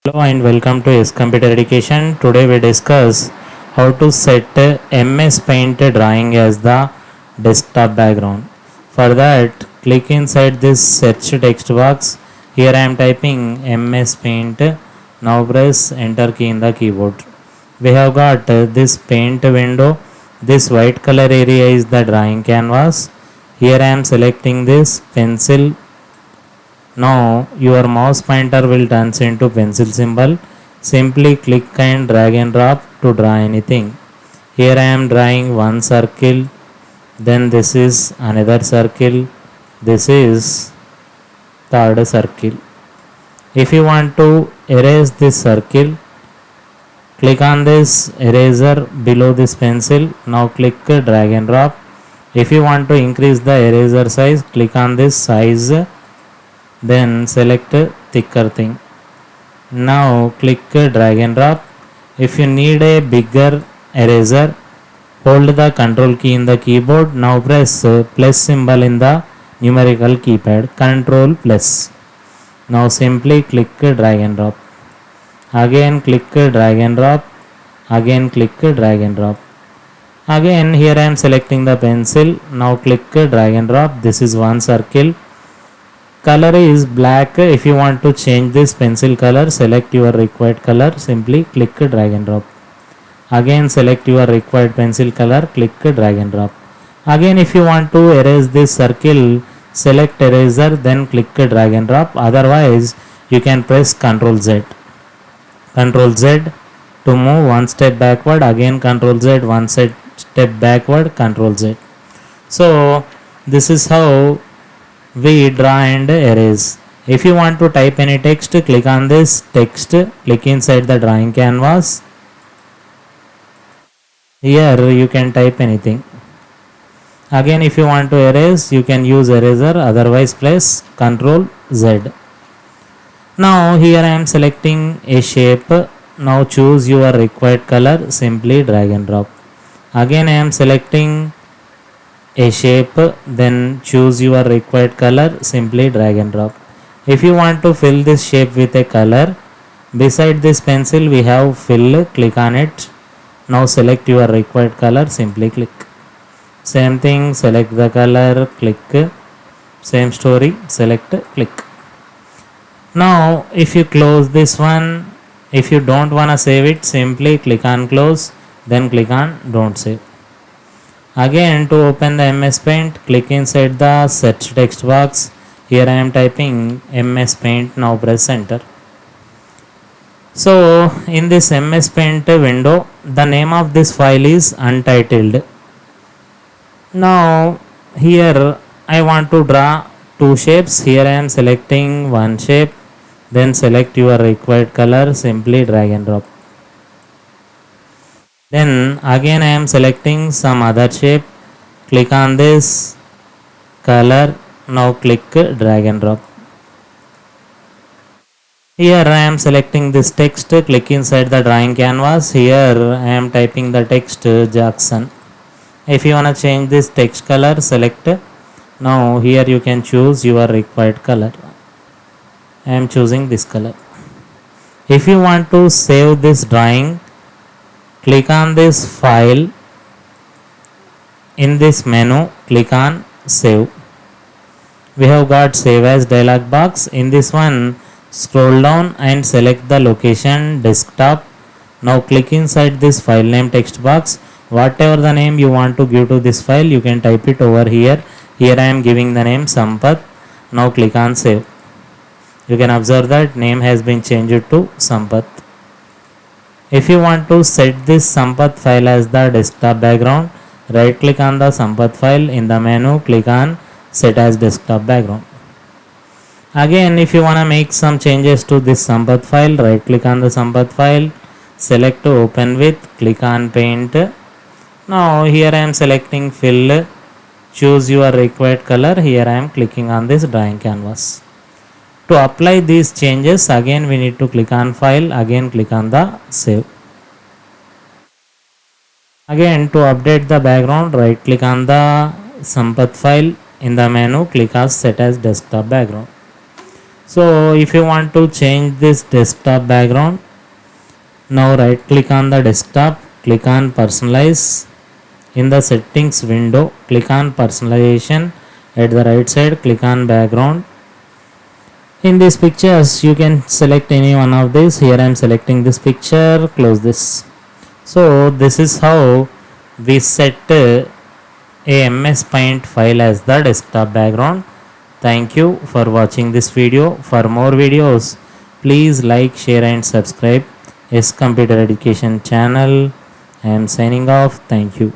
Hello and welcome to S Computer Education. Today we discuss how to set MS Paint drawing as the desktop background. For that, click inside this search text box. Here I am typing MS Paint. Now press enter key in the keyboard. We have got this paint window. This white color area is the drawing canvas. Here I am selecting this pencil. Now your mouse pointer will turn into pencil symbol. Simply click and drag and drop to draw anything. Here I am drawing one circle, then this is another circle, this is third circle. If you want to erase this circle, click on this eraser below this pencil. Now click drag and drop. If you want to increase the eraser size, click on this size, then select thicker thing. Now click drag and drop. If you need a bigger eraser, hold the control key in the keyboard. Now press plus symbol in the numerical keypad, control plus. Now simply click drag and drop. Again click drag and drop. Again click drag and drop. Again here I am selecting the pencil. Now click drag and drop. This is one circle. Color is black. If you want to change this pencil color, select your required color. Simply click drag and drop. Again select your required pencil color. Click drag and drop. Again if you want to erase this circle, select eraser, then click drag and drop. Otherwise you can press Ctrl Z. Ctrl Z to move one step backward. Again Ctrl Z, one step backward, Ctrl Z. So this is how we draw and erase. If you want to type any text, click on this text, click inside the drawing canvas. Here you can type anything. Again if you want to erase, you can use eraser, otherwise press Ctrl Z. Now here I am selecting a shape. Now choose your required color, simply drag and drop. Again I am selecting a shape, then choose your required color, simply drag and drop. If you want to fill this shape with a color, beside this pencil we have fill, click on it. Now select your required color, simply click. Same thing, select the color, click. Same story, select, click. Now if you close this one, if you don't wanna save it, simply click on close, then click on don't save. Again to open the MS Paint, click inside the search text box. Here I am typing MS Paint. Now press enter. So in this MS Paint window, the name of this file is untitled. Now here I want to draw two shapes. Here I am selecting one shape, then select your required color, simply drag and drop. Then again I am selecting some other shape, click on this color. Now click drag and drop. Here I am selecting this text, click inside the drawing canvas. Here I am typing the text Jackson. If you want to change this text color, select. Now here you can choose your required color. I am choosing this color. If you want to save this drawing, click on this file. In this menu, click on save. We have got save as dialog box. In this one, scroll down and select the location desktop. Now click inside this file name text box. Whatever the name you want to give to this file, you can type it over here. Here I am giving the name Sampath. Now click on save. You can observe that name has been changed to Sampath. If you want to set this Sampath file as the desktop background, right click on the Sampath file. In the menu, click on set as desktop background. Again if you want to make some changes to this Sampath file, right click on the Sampath file, select open with, click on paint. Now here I am selecting fill, choose your required color. Here I am clicking on this drawing canvas. To apply these changes, again we need to click on file, again click on the save. Again to update the background, right click on the Sampath file. In the menu, click on set as desktop background. So if you want to change this desktop background, now right click on the desktop, click on personalize. In the settings window, click on personalization. At the right side, click on background. In these pictures you can select any one of these. Here I am selecting this picture, close this. So this is how we set a MS Paint file as the desktop background. Thank you for watching this video. For more videos, please like, share and subscribe Yes Computer Education channel. I am signing off. Thank you.